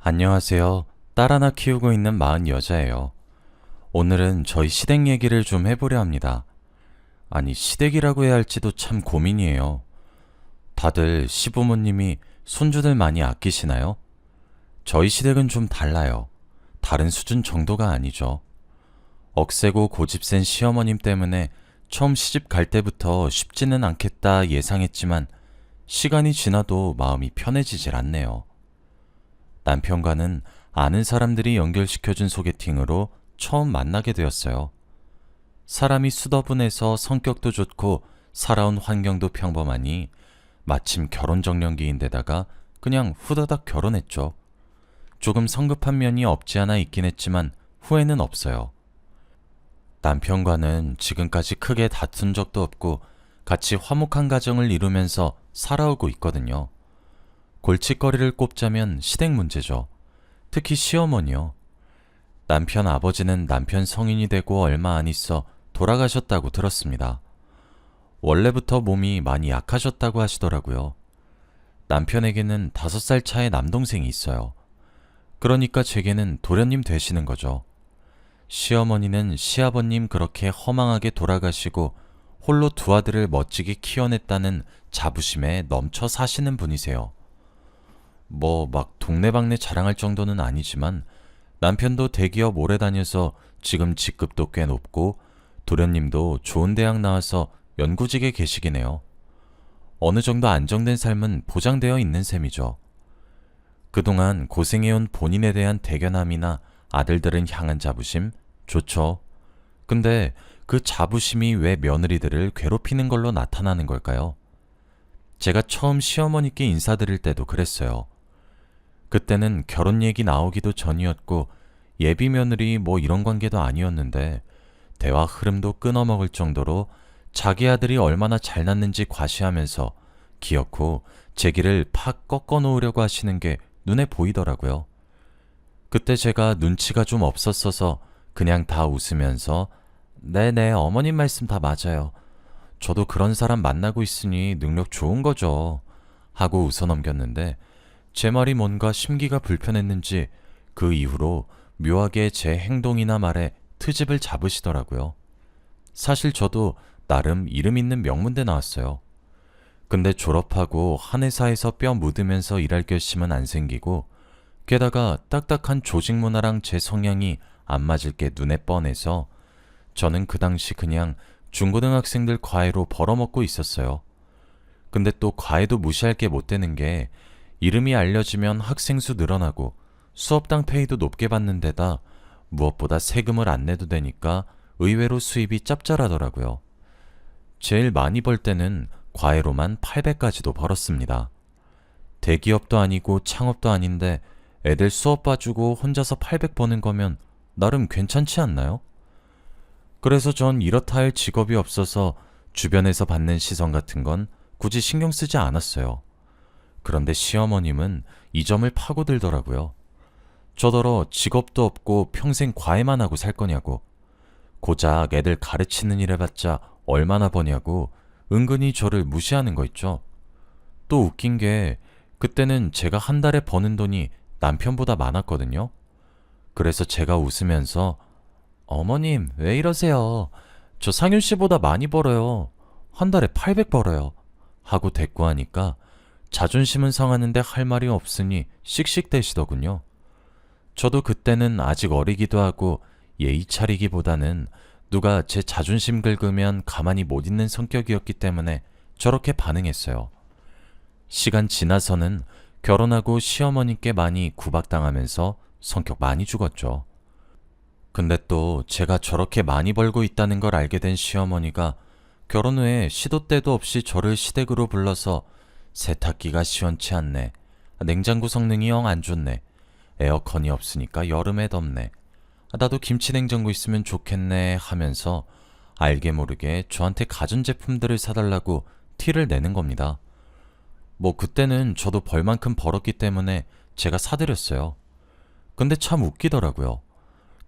안녕하세요. 딸 하나 키우고 있는 40 여자예요. 오늘은 저희 시댁 얘기를 좀 해보려 합니다. 아니, 시댁이라고 해야 할지도 참 고민이에요. 다들 시부모님이 손주들 많이 아끼시나요? 저희 시댁은 좀 달라요. 다른 수준 정도가 아니죠. 억세고 고집센 시어머님 때문에 처음 시집 갈 때부터 쉽지는 않겠다 예상했지만 시간이 지나도 마음이 편해지질 않네요. 남편과는 아는 사람들이 연결시켜준 소개팅으로 처음 만나게 되었어요. 사람이 수더분해서 성격도 좋고 살아온 환경도 평범하니 마침 결혼정년기인데다가 그냥 후다닥 결혼했죠. 조금 성급한 면이 없지 않아 있긴 했지만 후회는 없어요. 남편과는 지금까지 크게 다툰 적도 없고 같이 화목한 가정을 이루면서 살아오고 있거든요. 골칫거리를 꼽자면 시댁 문제죠. 특히 시어머니요. 남편 아버지는 남편 성인이 되고 얼마 안 있어 돌아가셨다고 들었습니다. 원래부터 몸이 많이 약하셨다고 하시더라고요. 남편에게는 5살 차의 남동생이 있어요. 그러니까 제게는 도련님 되시는 거죠. 시어머니는 시아버님 그렇게 허망하게 돌아가시고 홀로 두 아들을 멋지게 키워냈다는 자부심에 넘쳐 사시는 분이세요. 막 동네방네 자랑할 정도는 아니지만 남편도 대기업 오래 다녀서 지금 직급도 꽤 높고 도련님도 좋은 대학 나와서 연구직에 계시긴 해요. 어느 정도 안정된 삶은 보장되어 있는 셈이죠. 그동안 고생해온 본인에 대한 대견함이나 아들들은 향한 자부심 좋죠. 근데 그 자부심이 왜 며느리들을 괴롭히는 걸로 나타나는 걸까요? 제가 처음 시어머니께 인사드릴 때도 그랬어요. 그때는 결혼 얘기 나오기도 전이었고 예비 며느리 이런 관계도 아니었는데 대화 흐름도 끊어먹을 정도로 자기 아들이 얼마나 잘났는지 과시하면서 기어코 제 길을 팍 꺾어 놓으려고 하시는 게 눈에 보이더라고요. 그때 제가 눈치가 좀 없었어서 그냥 다 웃으면서 네네 어머님 말씀 다 맞아요. 저도 그런 사람 만나고 있으니 능력 좋은 거죠. 하고 웃어넘겼는데 제 말이 뭔가 심기가 불편했는지 그 이후로 묘하게 제 행동이나 말에 트집을 잡으시더라고요. 사실 저도 나름 이름 있는 명문대 나왔어요. 근데 졸업하고 한 회사에서 뼈 묻으면서 일할 결심은 안 생기고 게다가 딱딱한 조직 문화랑 제 성향이 안 맞을 게 눈에 뻔해서 저는 그 당시 그냥 중고등학생들 과외로 벌어먹고 있었어요. 근데 또 과외도 무시할 게 못 되는 게 이름이 알려지면 학생 수 늘어나고 수업당 페이도 높게 받는 데다 무엇보다 세금을 안 내도 되니까 의외로 수입이 짭짤하더라고요. 제일 많이 벌 때는 과외로만 800까지도 벌었습니다. 대기업도 아니고 창업도 아닌데 애들 수업 봐주고 혼자서 800 버는 거면 나름 괜찮지 않나요? 그래서 전 이렇다 할 직업이 없어서 주변에서 받는 시선 같은 건 굳이 신경 쓰지 않았어요. 그런데 시어머님은 이 점을 파고들더라고요. 저더러 직업도 없고 평생 과외만 하고 살 거냐고, 고작 애들 가르치는 일 해봤자 얼마나 버냐고 은근히 저를 무시하는 거 있죠. 또 웃긴 게 그때는 제가 한 달에 버는 돈이 남편보다 많았거든요. 그래서 제가 웃으면서 어머님 왜 이러세요? 저 상윤 씨보다 많이 벌어요. 한 달에 800 벌어요. 하고 대꾸하니까 자존심은 상하는데 할 말이 없으니 씩씩대시더군요. 저도 그때는 아직 어리기도 하고 예의 차리기보다는 누가 제 자존심 긁으면 가만히 못 있는 성격이었기 때문에 저렇게 반응했어요. 시간 지나서는 결혼하고 시어머니께 많이 구박당하면서 성격 많이 죽었죠. 근데 또 제가 저렇게 많이 벌고 있다는 걸 알게 된 시어머니가 결혼 후에 시도 때도 없이 저를 시댁으로 불러서 세탁기가 시원치 않네. 냉장고 성능이 영 안 좋네. 에어컨이 없으니까 여름에 덥네. 나도 김치냉장고 있으면 좋겠네 하면서 알게 모르게 저한테 가전제품들을 사달라고 티를 내는 겁니다. 그때는 저도 벌 만큼 벌었기 때문에 제가 사드렸어요. 근데 참 웃기더라고요.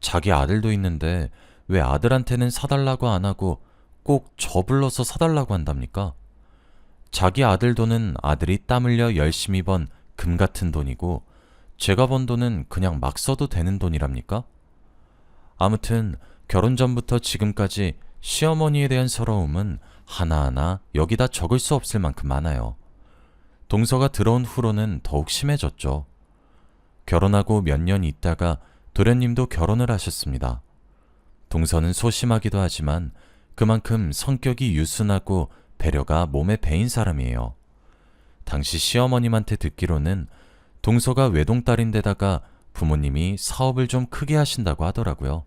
자기 아들도 있는데 왜 아들한테는 사달라고 안 하고 꼭 저 불러서 사달라고 한답니까? 자기 아들 돈은 아들이 땀 흘려 열심히 번 금 같은 돈이고 제가 번 돈은 그냥 막 써도 되는 돈이랍니까? 아무튼 결혼 전부터 지금까지 시어머니에 대한 서러움은 하나하나 여기다 적을 수 없을 만큼 많아요. 동서가 들어온 후로는 더욱 심해졌죠. 결혼하고 몇 년 있다가 도련님도 결혼을 하셨습니다. 동서는 소심하기도 하지만 그만큼 성격이 유순하고 배려가 몸에 배인 사람이에요. 당시 시어머님한테 듣기로는 동서가 외동딸인데다가 부모님이 사업을 좀 크게 하신다고 하더라고요.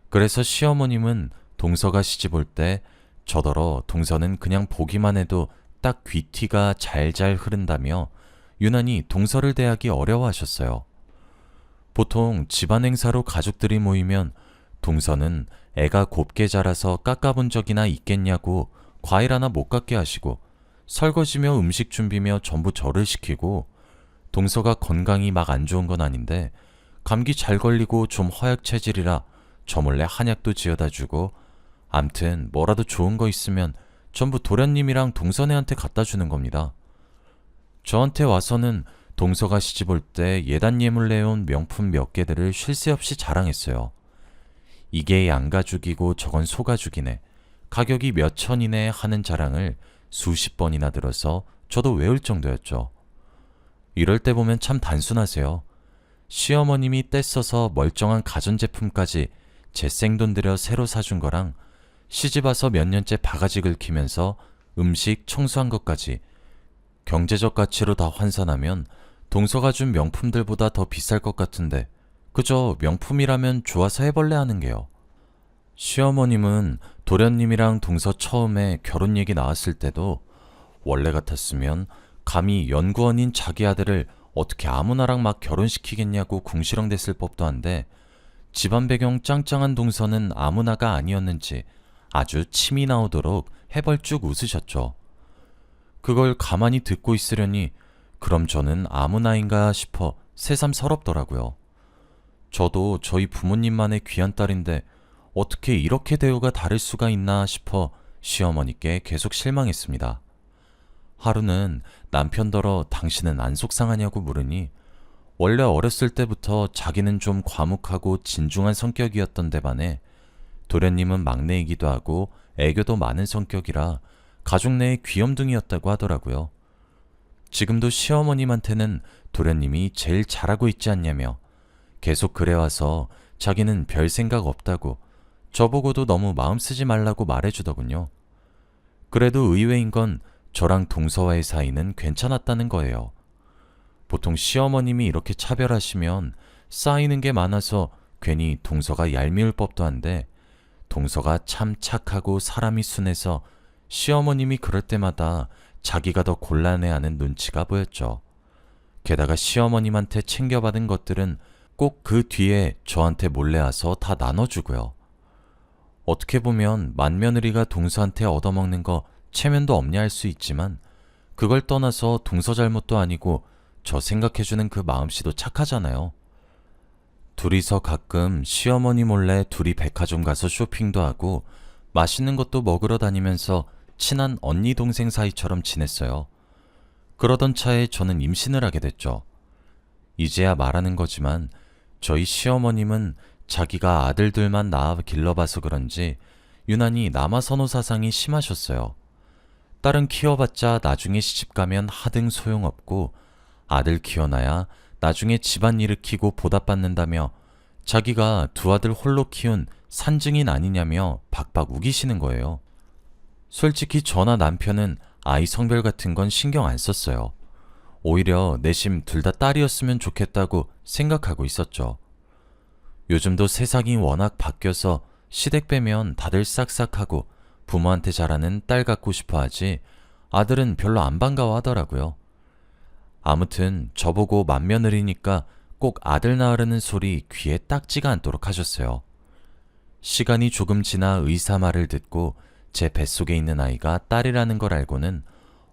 그래서 시어머님은 동서가 시집 올 때 저더러 동서는 그냥 보기만 해도 딱 귀티가 잘잘 흐른다며 유난히 동서를 대하기 어려워하셨어요. 보통 집안 행사로 가족들이 모이면 동서는 애가 곱게 자라서 깎아본 적이나 있겠냐고 과일 하나 못 갖게 하시고 설거지며 음식 준비며 전부 저를 시키고 동서가 건강이 막 안 좋은 건 아닌데 감기 잘 걸리고 좀 허약 체질이라 저 몰래 한약도 지어다 주고 암튼 뭐라도 좋은 거 있으면 전부 도련님이랑 동서네한테 갖다 주는 겁니다. 저한테 와서는 동서가 시집 올 때 예단 예물 내온 명품 몇 개들을 쉴 새 없이 자랑했어요. 이게 양가죽이고 저건 소가죽이네. 가격이 몇 천이네 하는 자랑을 수십 번이나 들어서 저도 외울 정도였죠. 이럴 때 보면 참 단순하세요. 시어머님이 떼써서 멀쩡한 가전제품까지 제 생돈 들여 새로 사준 거랑 시집 와서 몇 년째 바가지 긁히면서 음식 청소한 것까지 경제적 가치로 다 환산하면 동서가 준 명품들보다 더 비쌀 것 같은데 그저 명품이라면 좋아서 해벌레 하는 게요. 시어머님은 도련님이랑 동서 처음에 결혼 얘기 나왔을 때도 원래 같았으면 감히 연구원인 자기 아들을 어떻게 아무나랑 막 결혼시키겠냐고 궁시렁댔을 법도 한데 집안 배경 짱짱한 동서는 아무나가 아니었는지 아주 침이 나오도록 해벌쭉 웃으셨죠. 그걸 가만히 듣고 있으려니 그럼 저는 아무나인가 싶어 새삼 서럽더라고요. 저도 저희 부모님만의 귀한 딸인데 어떻게 이렇게 대우가 다를 수가 있나 싶어 시어머니께 계속 실망했습니다. 하루는 남편더러 당신은 안 속상하냐고 물으니 원래 어렸을 때부터 자기는 좀 과묵하고 진중한 성격이었던 데 반해 도련님은 막내이기도 하고 애교도 많은 성격이라 가족 내의 귀염둥이였다고 하더라고요. 지금도 시어머님한테는 도련님이 제일 잘하고 있지 않냐며 계속 그래와서 자기는 별 생각 없다고 저보고도 너무 마음 쓰지 말라고 말해주더군요. 그래도 의외인 건 저랑 동서와의 사이는 괜찮았다는 거예요. 보통 시어머님이 이렇게 차별하시면 쌓이는 게 많아서 괜히 동서가 얄미울 법도 한데 동서가 참 착하고 사람이 순해서 시어머님이 그럴 때마다 자기가 더 곤란해하는 눈치가 보였죠. 게다가 시어머님한테 챙겨받은 것들은 꼭 그 뒤에 저한테 몰래 와서 다 나눠주고요. 어떻게 보면 맏며느리가 동서한테 얻어먹는 거 체면도 없냐 할 수 있지만 그걸 떠나서 동서 잘못도 아니고 저 생각해주는 그 마음씨도 착하잖아요. 둘이서 가끔 시어머니 몰래 둘이 백화점 가서 쇼핑도 하고 맛있는 것도 먹으러 다니면서 친한 언니 동생 사이처럼 지냈어요. 그러던 차에 저는 임신을 하게 됐죠. 이제야 말하는 거지만 저희 시어머님은 자기가 아들들만 낳아 길러봐서 그런지 유난히 남아선호 사상이 심하셨어요. 딸은 키워봤자 나중에 시집가면 하등 소용없고 아들 키워놔야 나중에 집안 일으키고 보답받는다며 자기가 두 아들 홀로 키운 산증인 아니냐며 박박 우기시는 거예요. 솔직히 저나 남편은 아이 성별 같은 건 신경 안 썼어요. 오히려 내심 둘 다 딸이었으면 좋겠다고 생각하고 있었죠. 요즘도 세상이 워낙 바뀌어서 시댁 빼면 다들 싹싹하고 부모한테 잘하는 딸 갖고 싶어 하지 아들은 별로 안 반가워하더라고요. 아무튼 저보고 맏며느리니까 꼭 아들 낳으라는 소리 귀에 딱지가 않도록 하셨어요. 시간이 조금 지나 의사 말을 듣고 제 뱃속에 있는 아이가 딸이라는 걸 알고는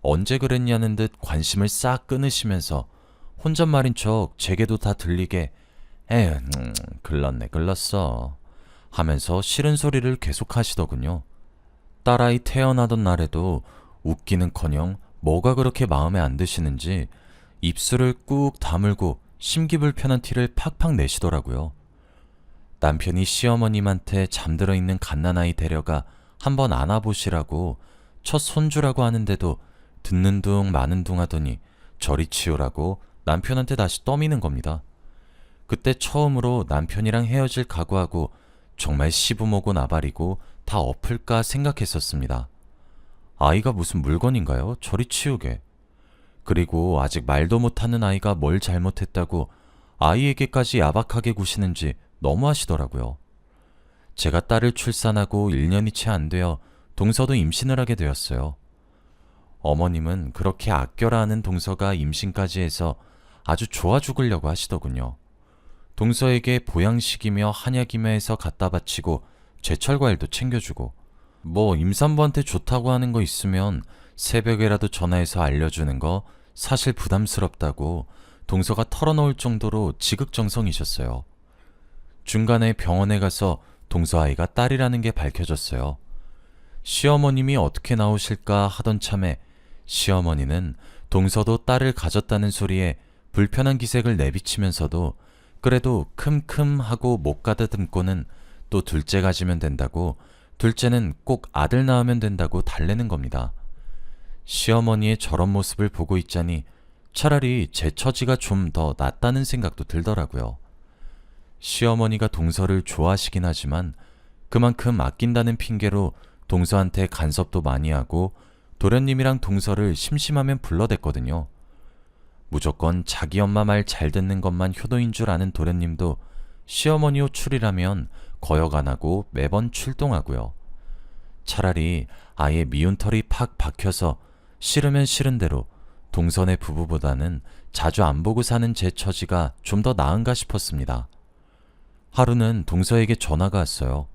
언제 그랬냐는 듯 관심을 싹 끊으시면서 혼잣말인 척 제게도 다 들리게 에휴 글렀네 글렀어 하면서 싫은 소리를 계속 하시더군요. 딸아이 태어나던 날에도 웃기는커녕 뭐가 그렇게 마음에 안 드시는지 입술을 꾹 다물고 심기불편한 티를 팍팍 내시더라고요. 남편이 시어머님한테 잠들어 있는 갓난아이 데려가 한번 안아보시라고 첫 손주라고 하는데도 듣는 둥 마는 둥 하더니 저리 치우라고 남편한테 다시 떠미는 겁니다. 그때 처음으로 남편이랑 헤어질 각오하고 정말 시부모고 나발이고 다 엎을까 생각했었습니다. 아이가 무슨 물건인가요? 저리 치우게. 그리고 아직 말도 못하는 아이가 뭘 잘못했다고 아이에게까지 야박하게 구시는지 너무하시더라고요. 제가 딸을 출산하고 1년이 채 안 되어 동서도 임신을 하게 되었어요. 어머님은 그렇게 아껴라 하는 동서가 임신까지 해서 아주 좋아 죽으려고 하시더군요. 동서에게 보양식이며 한약이며 해서 갖다 바치고 제철과일도 챙겨주고 뭐 임산부한테 좋다고 하는 거 있으면 새벽에라도 전화해서 알려주는 거 사실 부담스럽다고 동서가 털어놓을 정도로 지극정성이셨어요. 중간에 병원에 가서 동서 아이가 딸이라는 게 밝혀졌어요. 시어머님이 어떻게 나오실까 하던 참에 시어머니는 동서도 딸을 가졌다는 소리에 불편한 기색을 내비치면서도 그래도 큼큼 하고 못 가다듬고는 또 둘째 가지면 된다고, 둘째는 꼭 아들 낳으면 된다고 달래는 겁니다. 시어머니의 저런 모습을 보고 있자니 차라리 제 처지가 좀 더 낫다는 생각도 들더라고요. 시어머니가 동서를 좋아하시긴 하지만 그만큼 아낀다는 핑계로 동서한테 간섭도 많이 하고 도련님이랑 동서를 심심하면 불러댔거든요. 무조건 자기 엄마 말 잘 듣는 것만 효도인 줄 아는 도련님도 시어머니 호출이라면 거역 안 하고 매번 출동하고요. 차라리 아예 미운 털이 팍 박혀서 싫으면 싫은 대로 동선의 부부보다는 자주 안 보고 사는 제 처지가 좀 더 나은가 싶었습니다. 하루는 동서에게 전화가 왔어요.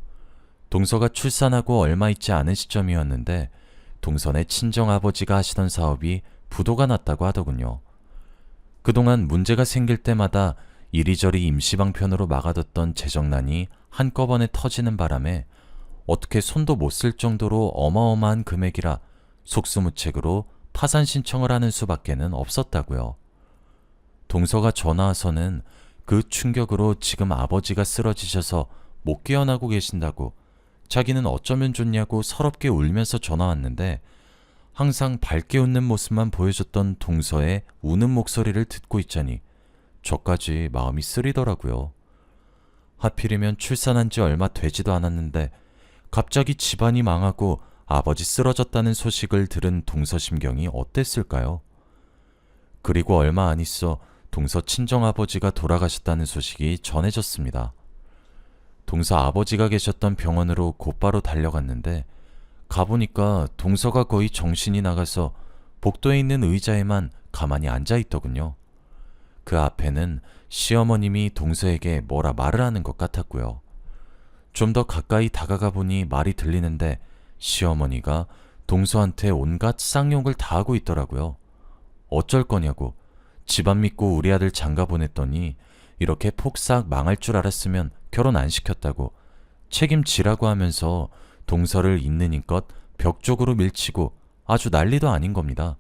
동서가 출산하고 얼마 있지 않은 시점이었는데 동선의 친정아버지가 하시던 사업이 부도가 났다고 하더군요. 그동안 문제가 생길 때마다 이리저리 임시방편으로 막아뒀던 재정난이 한꺼번에 터지는 바람에 어떻게 손도 못 쓸 정도로 어마어마한 금액이라 속수무책으로 파산 신청을 하는 수밖에는 없었다고요. 동서가 전화 와서는 그 충격으로 지금 아버지가 쓰러지셔서 못 깨어나고 계신다고, 자기는 어쩌면 좋냐고 서럽게 울면서 전화 왔는데 항상 밝게 웃는 모습만 보여줬던 동서의 우는 목소리를 듣고 있자니 저까지 마음이 쓰리더라고요. 하필이면 출산한 지 얼마 되지도 않았는데 갑자기 집안이 망하고 아버지 쓰러졌다는 소식을 들은 동서 심경이 어땠을까요? 그리고 얼마 안 있어 동서 친정아버지가 돌아가셨다는 소식이 전해졌습니다. 동서 아버지가 계셨던 병원으로 곧바로 달려갔는데 가보니까 동서가 거의 정신이 나가서 복도에 있는 의자에만 가만히 앉아있더군요. 그 앞에는 시어머님이 동서에게 뭐라 말을 하는 것 같았고요. 좀 더 가까이 다가가 보니 말이 들리는데 시어머니가 동서한테 온갖 쌍욕을 다 하고 있더라고요. 어쩔 거냐고, 집안 믿고 우리 아들 장가 보냈더니 이렇게 폭삭 망할 줄 알았으면 결혼 안 시켰다고, 책임지라고 하면서 동서를 있는 힘껏 벽 쪽으로 밀치고 아주 난리도 아닌 겁니다.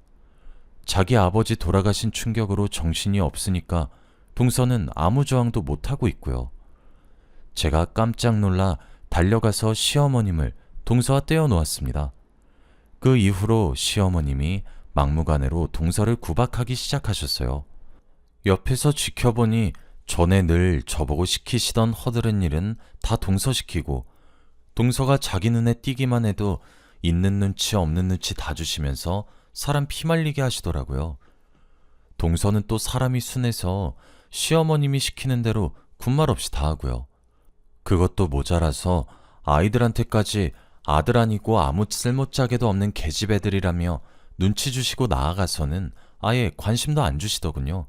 자기 아버지 돌아가신 충격으로 정신이 없으니까 동서는 아무 저항도 못하고 있고요. 제가 깜짝 놀라 달려가서 시어머님을 동서와 떼어놓았습니다. 그 이후로 시어머님이 막무가내로 동서를 구박하기 시작하셨어요. 옆에서 지켜보니 전에 늘 저보고 시키시던 허드렛 일은 다 동서 시키고 동서가 자기 눈에 띄기만 해도 있는 눈치 없는 눈치 다 주시면서 사람 피말리게 하시더라고요. 동서는 또 사람이 순해서 시어머님이 시키는 대로 군말 없이 다 하고요. 그것도 모자라서 아이들한테까지 아들 아니고 아무 쓸모짝에도 없는 계집애들이라며 눈치 주시고 나아가서는 아예 관심도 안 주시더군요.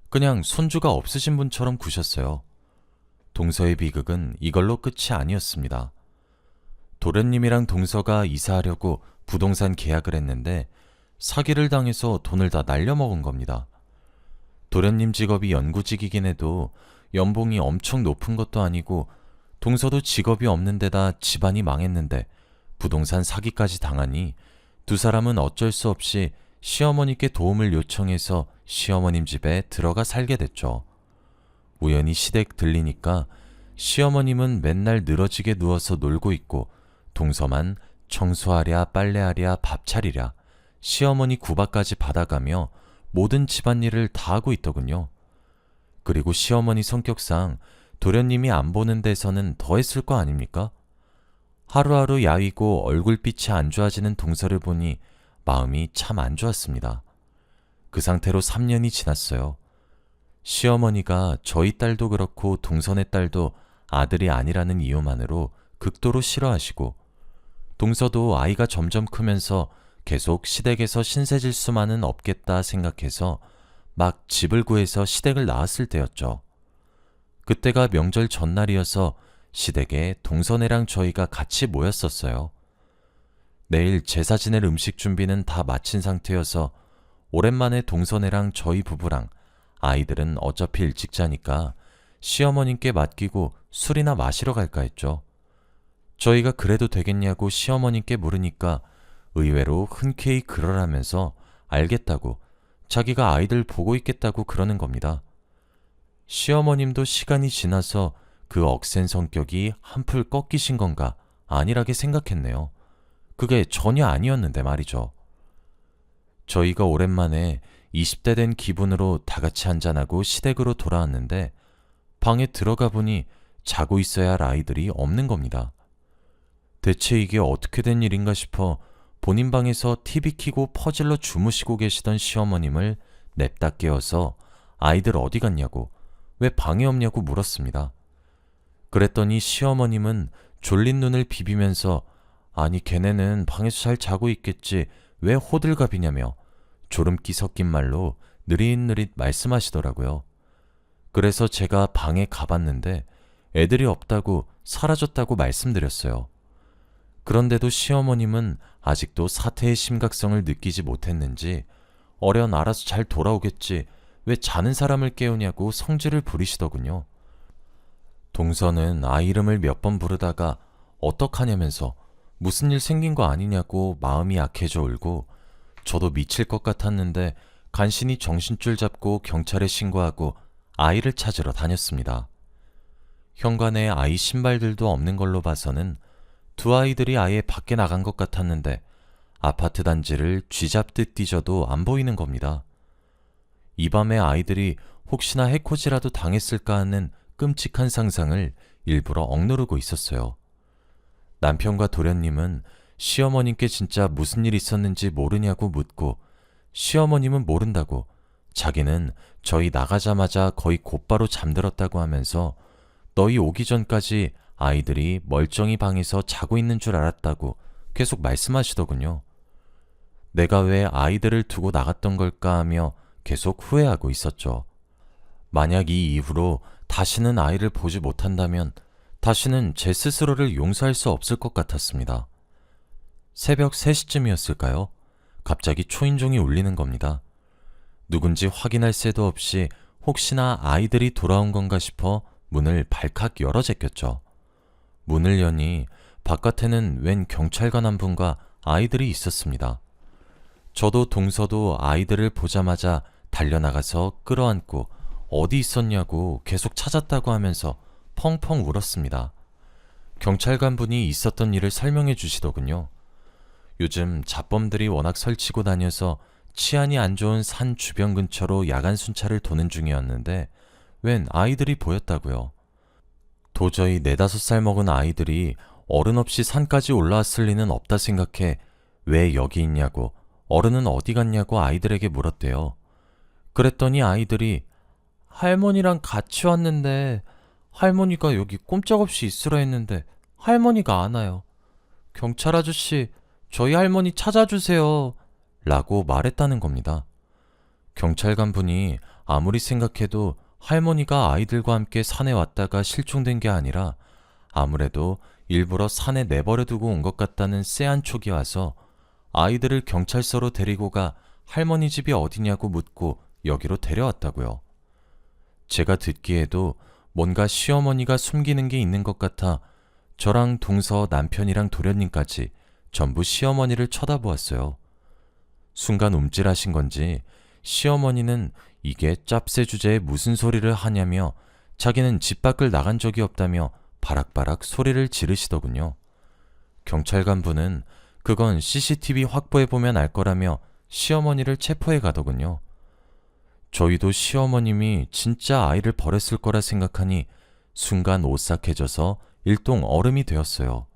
그냥 손주가 없으신 분처럼 구셨어요. 동서의 비극은 이걸로 끝이 아니었습니다. 도련님이랑 동서가 이사하려고 부동산 계약을 했는데 사기를 당해서 돈을 다 날려먹은 겁니다. 도련님 직업이 연구직이긴 해도 연봉이 엄청 높은 것도 아니고 동서도 직업이 없는 데다 집안이 망했는데 부동산 사기까지 당하니 두 사람은 어쩔 수 없이 시어머니께 도움을 요청해서 시어머님 집에 들어가 살게 됐죠. 우연히 시댁 들리니까 시어머님은 맨날 늘어지게 누워서 놀고 있고 동서만 청소하랴 빨래하랴 밥 차리랴 시어머니 구박까지 받아가며 모든 집안일을 다 하고 있더군요. 그리고 시어머니 성격상 도련님이 안 보는 데서는 더 했을 거 아닙니까? 하루하루 야위고 얼굴빛이 안 좋아지는 동서를 보니 마음이 참 안 좋았습니다. 그 상태로 3년이 지났어요. 시어머니가 저희 딸도 그렇고 동선의 딸도 아들이 아니라는 이유만으로 극도로 싫어하시고 동서도 아이가 점점 크면서 계속 시댁에서 신세질 수만은 없겠다 생각해서 막 집을 구해서 시댁을 나왔을 때였죠. 그때가 명절 전날이어서 시댁에 동서네랑 저희가 같이 모였었어요. 내일 제사 지낼 음식 준비는 다 마친 상태여서 오랜만에 동서네랑 저희 부부랑 아이들은 어차피 일찍 자니까 시어머님께 맡기고 술이나 마시러 갈까 했죠. 저희가 그래도 되겠냐고 시어머님께 물으니까 의외로 흔쾌히 그러라면서 알겠다고 자기가 아이들 보고 있겠다고 그러는 겁니다. 시어머님도 시간이 지나서 그 억센 성격이 한풀 꺾이신 건가 안일하게 생각했네요. 그게 전혀 아니었는데 말이죠. 저희가 오랜만에 20대 된 기분으로 다 같이 한잔하고 시댁으로 돌아왔는데 방에 들어가 보니 자고 있어야 할 아이들이 없는 겁니다. 대체 이게 어떻게 된 일인가 싶어 본인 방에서 TV 켜고 퍼질러 주무시고 계시던 시어머님을 냅다 깨워서 아이들 어디 갔냐고, 왜 방에 없냐고 물었습니다. 그랬더니 시어머님은 졸린 눈을 비비면서 아니 걔네는 방에서 잘 자고 있겠지 왜 호들갑이냐며 졸음기 섞인 말로 느릿느릿 말씀하시더라고요. 그래서 제가 방에 가봤는데 애들이 없다고 사라졌다고 말씀드렸어요. 그런데도 시어머님은 아직도 사태의 심각성을 느끼지 못했는지 어련 알아서 잘 돌아오겠지 왜 자는 사람을 깨우냐고 성질을 부리시더군요. 동서는 아이 이름을 몇 번 부르다가 어떡하냐면서 무슨 일 생긴 거 아니냐고 마음이 약해져 울고 저도 미칠 것 같았는데 간신히 정신줄 잡고 경찰에 신고하고 아이를 찾으러 다녔습니다. 현관에 아이 신발들도 없는 걸로 봐서는 두 아이들이 아예 밖에 나간 것 같았는데 아파트 단지를 쥐잡듯 뒤져도 안 보이는 겁니다. 이 밤에 아이들이 혹시나 해코지라도 당했을까 하는 끔찍한 상상을 일부러 억누르고 있었어요. 남편과 도련님은 시어머님께 진짜 무슨 일 있었는지 모르냐고 묻고 시어머님은 모른다고 자기는 저희 나가자마자 거의 곧바로 잠들었다고 하면서 너희 오기 전까지 아이들이 멀쩡히 방에서 자고 있는 줄 알았다고 계속 말씀하시더군요. 내가 왜 아이들을 두고 나갔던 걸까 하며 계속 후회하고 있었죠. 만약 이 이후로 다시는 아이를 보지 못한다면 다시는 제 스스로를 용서할 수 없을 것 같았습니다. 새벽 3시쯤이었을까요? 갑자기 초인종이 울리는 겁니다. 누군지 확인할 새도 없이 혹시나 아이들이 돌아온 건가 싶어 문을 발칵 열어 제꼈죠. 문을 여니 바깥에는 웬 경찰관 한 분과 아이들이 있었습니다. 저도 동서도 아이들을 보자마자 달려나가서 끌어안고 어디 있었냐고 계속 찾았다고 하면서 펑펑 울었습니다. 경찰관 분이 있었던 일을 설명해 주시더군요. 요즘 잡범들이 워낙 설치고 다녀서 치안이 안 좋은 산 주변 근처로 야간 순찰을 도는 중이었는데 웬 아이들이 보였다고요. 도저히 4~5살 먹은 아이들이 어른 없이 산까지 올라왔을 리는 없다 생각해 왜 여기 있냐고 어른은 어디 갔냐고 아이들에게 물었대요. 그랬더니 아이들이 할머니랑 같이 왔는데 할머니가 여기 꼼짝없이 있으라 했는데 할머니가 안 와요. 경찰 아저씨, 저희 할머니 찾아주세요. 라고 말했다는 겁니다. 경찰관 분이 아무리 생각해도 할머니가 아이들과 함께 산에 왔다가 실종된 게 아니라 아무래도 일부러 산에 내버려두고 온 것 같다는 쎄한 촉이 와서 아이들을 경찰서로 데리고 가 할머니 집이 어디냐고 묻고 여기로 데려왔다고요. 제가 듣기에도 뭔가 시어머니가 숨기는 게 있는 것 같아 저랑 동서 남편이랑 도련님까지 전부 시어머니를 쳐다보았어요. 순간 움찔하신 건지 시어머니는 이게 짭새 주제에 무슨 소리를 하냐며 자기는 집 밖을 나간 적이 없다며 바락바락 소리를 지르시더군요. 경찰관 분은 그건 CCTV 확보해보면 알 거라며 시어머니를 체포해 가더군요. 저희도 시어머님이 진짜 아이를 버렸을 거라 생각하니 순간 오싹해져서 일동 얼음이 되었어요.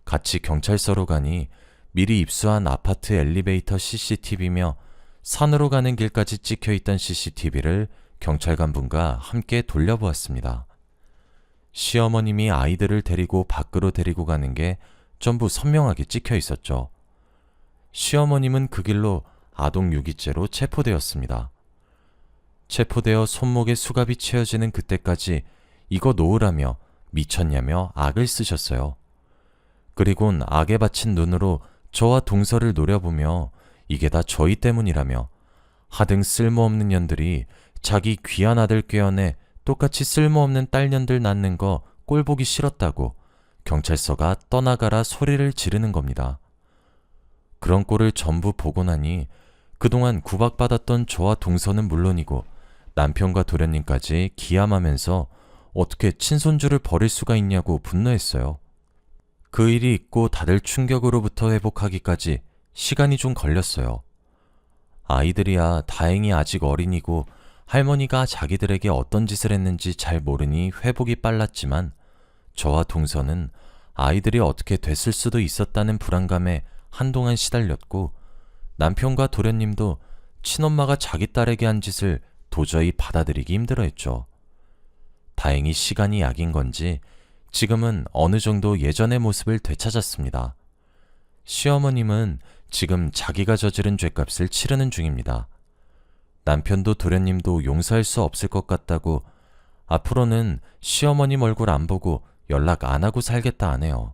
같이 경찰서로 가니 미리 입수한 아파트 엘리베이터 CCTV며 산으로 가는 길까지 찍혀있던 CCTV를 경찰관 분과 함께 돌려보았습니다. 시어머님이 아이들을 데리고 밖으로 데리고 가는 게 전부 선명하게 찍혀 있었죠. 시어머님은 그 길로 아동유기죄로 체포되었습니다. 체포되어 손목에 수갑이 채워지는 그때까지 이거 놓으라며 미쳤냐며 악을 쓰셨어요. 그리곤 악에 받친 눈으로 저와 동서를 노려보며 이게 다 저희 때문이라며 하등 쓸모없는 년들이 자기 귀한 아들 꾀어내 똑같이 쓸모없는 딸년들 낳는 거 꼴보기 싫었다고 경찰서가 떠나가라 소리를 지르는 겁니다. 그런 꼴을 전부 보고 나니 그동안 구박받았던 저와 동서는 물론이고 남편과 도련님까지 기함하면서 어떻게 친손주를 버릴 수가 있냐고 분노했어요. 그 일이 있고 다들 충격으로부터 회복하기까지 시간이 좀 걸렸어요. 아이들이야 다행히 아직 어린이고 할머니가 자기들에게 어떤 짓을 했는지 잘 모르니 회복이 빨랐지만 저와 동서는 아이들이 어떻게 됐을 수도 있었다는 불안감에 한동안 시달렸고 남편과 도련님도 친엄마가 자기 딸에게 한 짓을 도저히 받아들이기 힘들어했죠. 다행히 시간이 약인 건지 지금은 어느 정도 예전의 모습을 되찾았습니다. 시어머님은 지금 자기가 저지른 죗값을 치르는 중입니다. 남편도 도련님도 용서할 수 없을 것 같다고 앞으로는 시어머님 얼굴 안 보고 연락 안 하고 살겠다 하네요.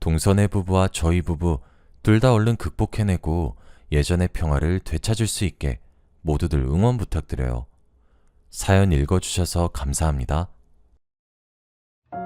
동서네 부부와 저희 부부 둘 다 얼른 극복해내고 예전의 평화를 되찾을 수 있게 모두들 응원 부탁드려요. 사연 읽어주셔서 감사합니다.